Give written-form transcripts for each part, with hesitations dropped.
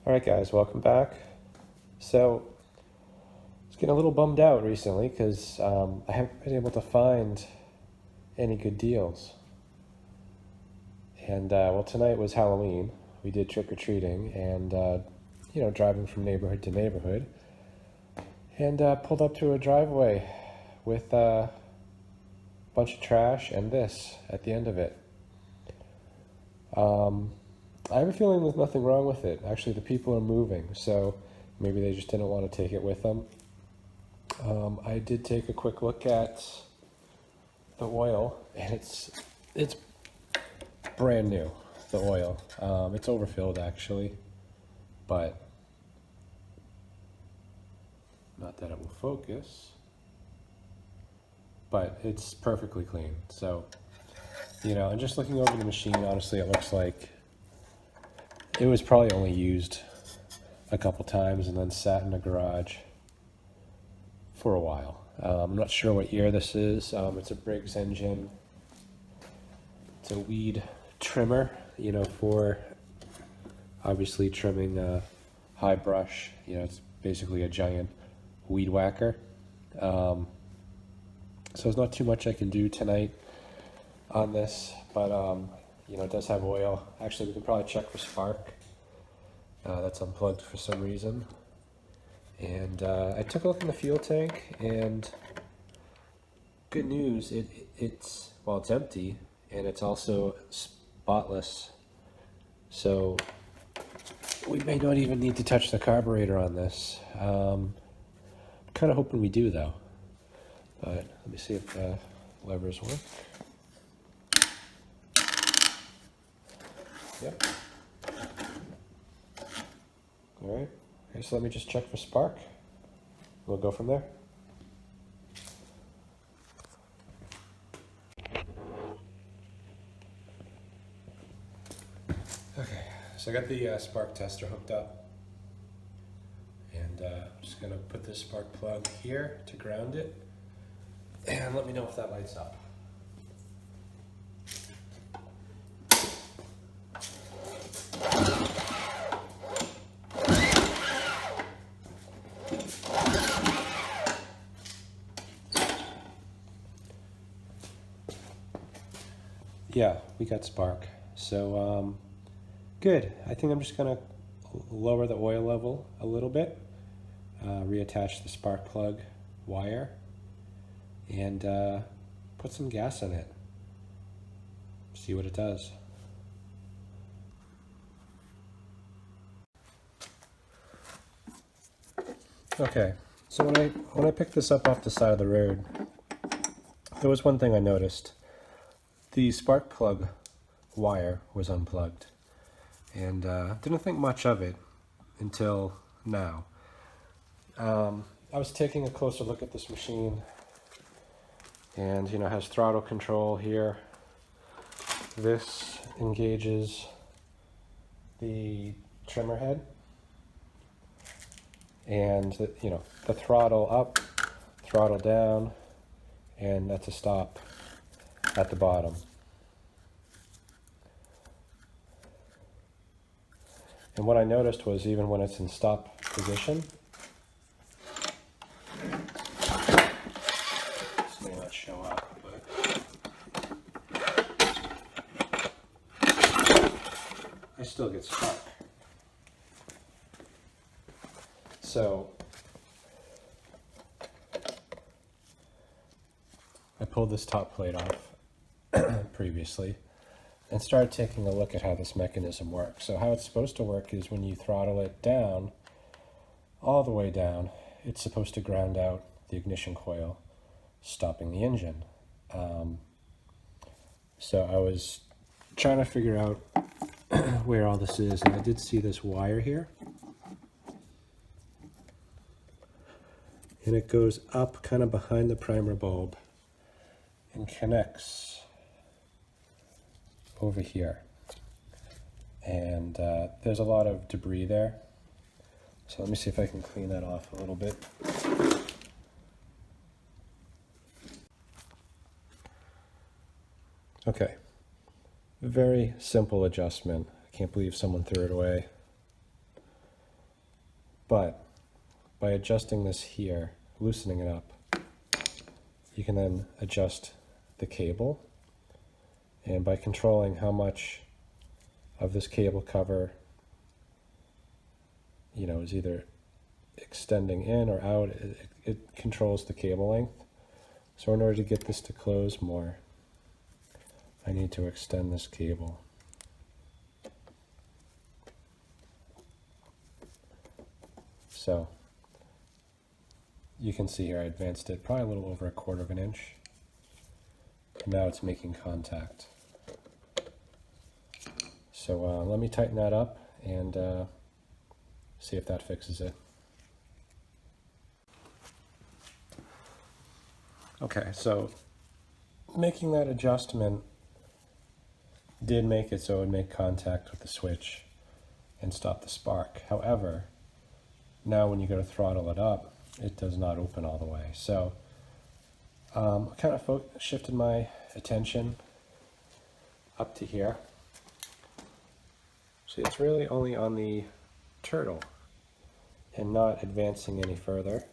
Alright guys, welcome back. So, I was getting a little bummed out recently because I haven't been able to find any good deals. And well, tonight was Halloween. We did trick-or-treating and, driving from neighborhood to neighborhood. And pulled up to a driveway with a bunch of trash and this at the end of it. I have a feeling there's nothing wrong with it. Actually, the people are moving, so maybe they just didn't want to take it with them. I did take a quick look at the oil, and it's brand new, the oil. It's overfilled, actually, but not that it will focus, but it's perfectly clean. So, and just looking over the machine, honestly, it looks like it was probably only used a couple times and then sat in the garage for a while. I'm not sure what year this is. It's a Briggs engine. It's a weed trimmer, for obviously trimming high brush. It's basically a giant weed whacker. So there's not too much I can do tonight on this, but it does have oil. Actually, we can probably check for spark. That's unplugged for some reason. And I took a look in the fuel tank, and good news, it's empty, and it's also spotless. So we may not even need to touch the carburetor on this. Kind of hoping we do, though. But let me see if the levers work. Yep. All right. Okay, so let me just check for spark. We'll go from there. Okay, so I got the spark tester hooked up, and I'm just gonna put this spark plug here to ground it, and let me know if that lights up. Yeah, we got spark. So, good. I think I'm just gonna lower the oil level a little bit, reattach the spark plug wire, and put some gas in it. See what it does. Okay, so when I picked this up off the side of the road, there was one thing I noticed. The spark plug wire was unplugged, and didn't think much of it until now. I was taking a closer look at this machine, and it has throttle control here. This engages the trimmer head, and the throttle up, throttle down, and that's a stop at the bottom. And what I noticed was, even when it's in stop position, this may not show up, but I still get spark. So I pulled this top plate off previously and started taking a look at how this mechanism works. So how it's supposed to work is, when you throttle it down, all the way down, it's supposed to ground out the ignition coil, stopping the engine. So I was trying to figure out where all this is, and I did see this wire here. And it goes up kind of behind the primer bulb and connects over here. And there's a lot of debris there. So let me see if I can clean that off a little bit. Okay, very simple adjustment. I can't believe someone threw it away. But by adjusting this here, loosening it up, you can then adjust the cable. And by controlling how much of this cable cover, is either extending in or out, it controls the cable length. So in order to get this to close more, I need to extend this cable. So you can see here I advanced it probably a little over 1/4 of an inch. And now it's making contact. So let me tighten that up and see if that fixes it. Okay, so making that adjustment did make it so it would make contact with the switch and stop the spark. However, now when you go to throttle it up, it does not open all the way. So I kind of shifted my attention up to here. See, it's really only on the turtle and not advancing any further.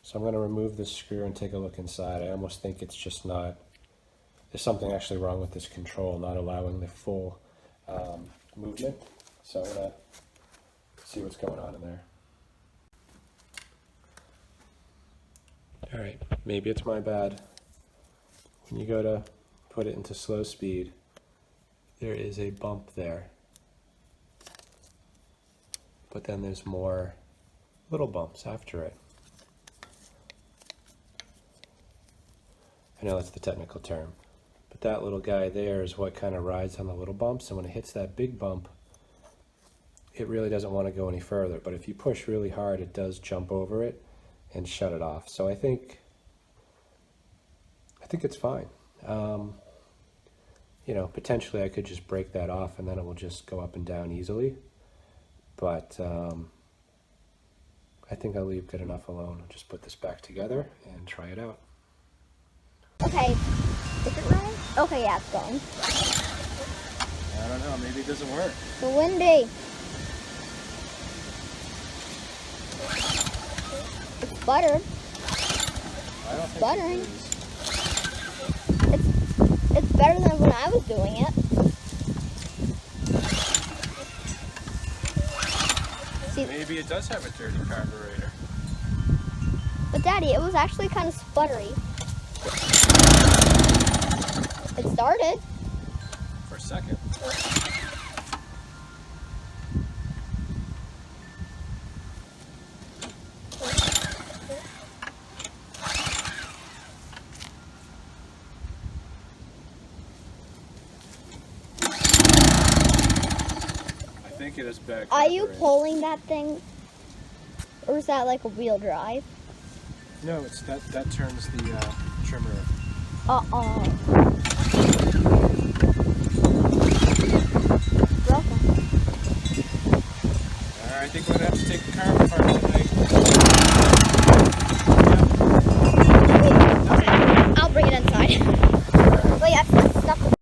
So I'm going to remove this screw and take a look inside. I almost think it's just not, there's something actually wrong with this control, not allowing the full movement. So I'm going to see what's going on in there. All right, maybe it's my bad. When you go to put it into slow speed, there is a bump there. But then there's more little bumps after it. I know that's the technical term, but that little guy there is what kind of rides on the little bumps, and when it hits that big bump, it really doesn't want to go any further. But if you push really hard, it does jump over it and shut it off. So I think it's fine. Potentially I could just break that off and then it will just go up and down easily. But I think I'll leave good enough alone. I'll just put this back together and try it out. Okay, is it running? Okay, yeah, it's going. I don't know, maybe it doesn't work. It's windy. It's buttered. I don't think buttering. it is. It's better than when I was doing it. See, Maybe it does have a dirty carburetor. but Daddy, it was actually kind of sputtery. It started. For a second. I think it is back. Are you pulling that thing? Or is that like a wheel drive? No, it's that turns the trimmer. Broken. I think we're gonna have to take the car apart tonight. I'll bring it inside. Wait, I have to stuff it.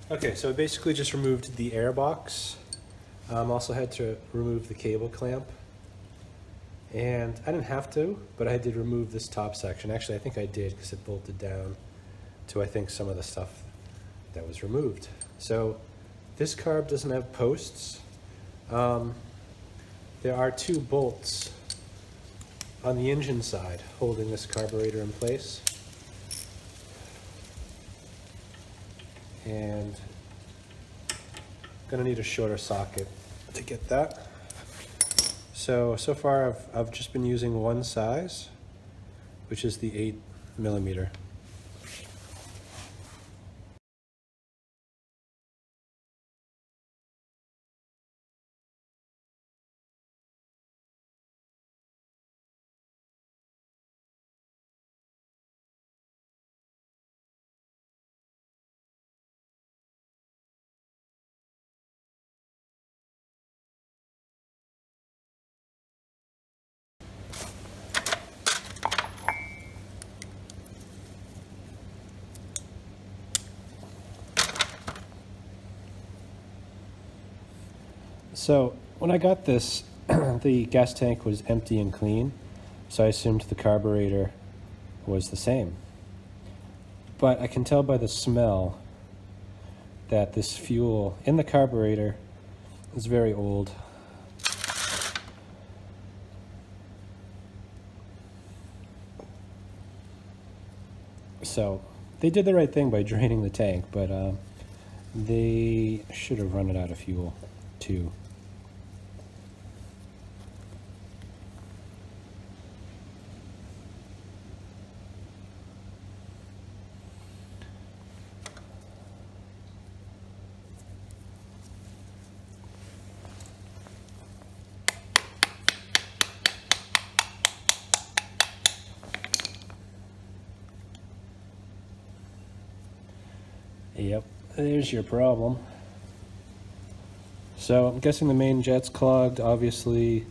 Okay, so I basically just removed the air box. Also had to remove the cable clamp. And I didn't have to, but I did remove this top section. Actually, I think I did because it bolted down to, I think, some of the stuff that was removed. So this carb doesn't have posts. There are 2 bolts on the engine side holding this carburetor in place. And I'm gonna need a shorter socket to get that. So far I've just been using one size, which is the 8mm. So when I got this, the gas tank was empty and clean, so I assumed the carburetor was the same. But I can tell by the smell that this fuel in the carburetor is very old. So they did the right thing by draining the tank, but they should have run it out of fuel too. Yep, there's your problem. So I'm guessing the main jet's clogged, obviously.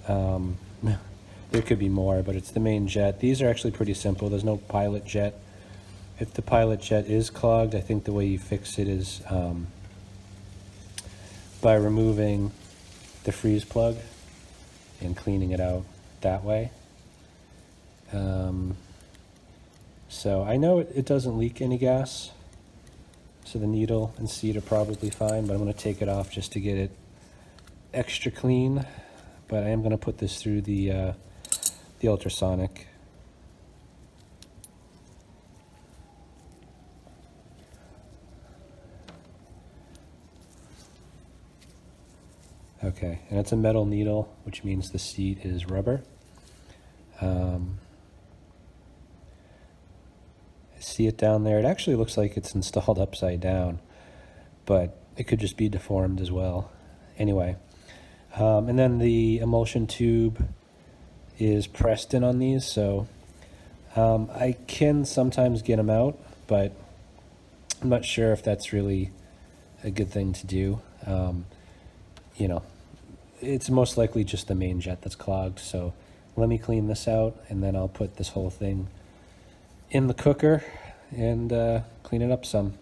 There could be more, but it's the main jet. These are actually pretty simple. There's no pilot jet. If the pilot jet is clogged, I think the way you fix it is by removing the freeze plug and cleaning it out that way. So I know it doesn't leak any gas, so the needle and seat are probably fine, but I'm going to take it off just to get it extra clean. But I am going to put this through the ultrasonic. Okay, and it's a metal needle, which means the seat is rubber. See it down there? It actually looks like it's installed upside down, but it could just be deformed as well. Anyway, and then the emulsion tube is pressed in on these, so I can sometimes get them out, but I'm not sure if that's really a good thing to do. You know, it's most likely just the main jet that's clogged, so let me clean this out, and then I'll put this whole thing in the cooker and clean it up some.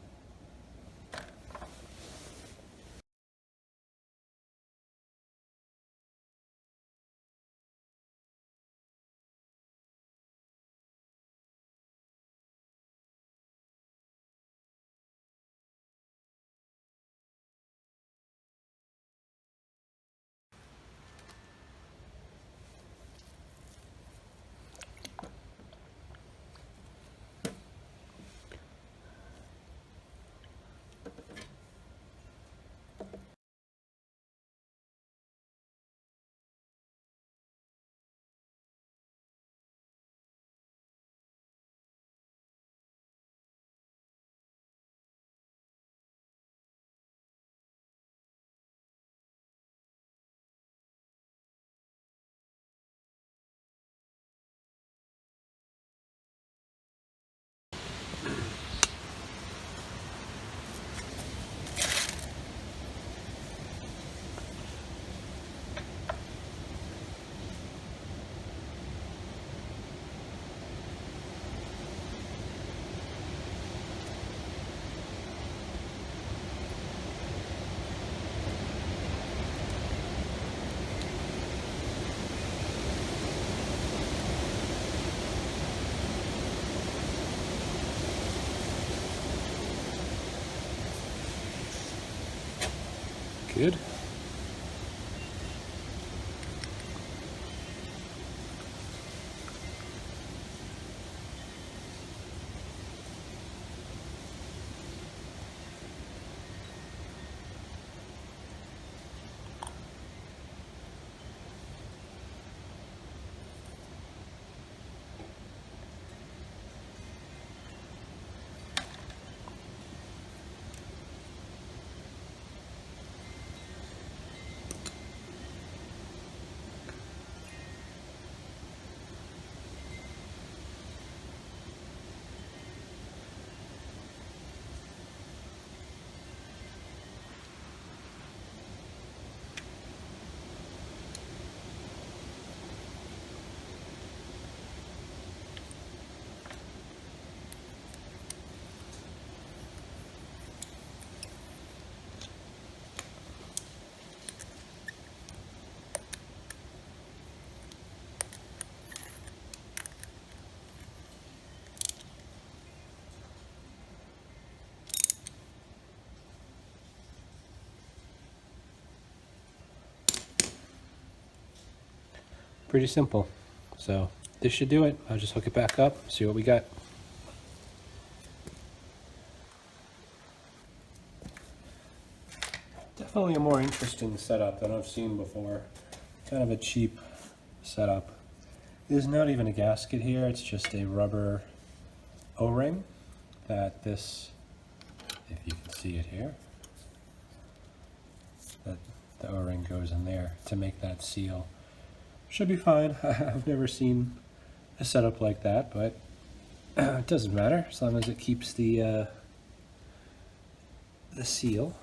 Good. pretty simple. So this should do it. I'll just hook it back up, see what we got. Definitely a more interesting setup than I've seen before. Kind of a cheap setup. There's not even a gasket here, it's just a rubber O-ring that this, if you can see it here, that the O-ring goes in there to make that seal. Should be fine. I've never seen a setup like that, but it doesn't matter as long as it keeps the seal.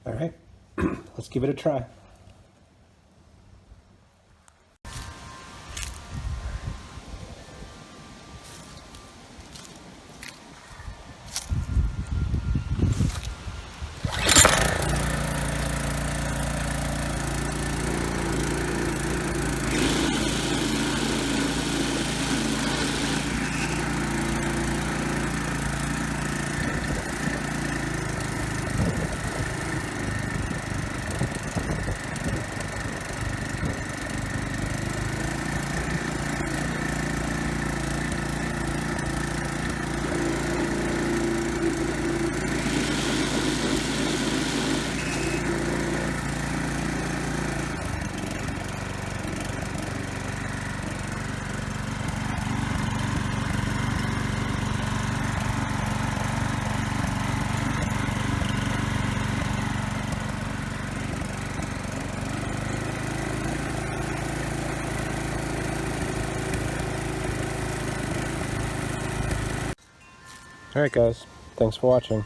All right, let's give it a try. All right, guys, thanks for watching.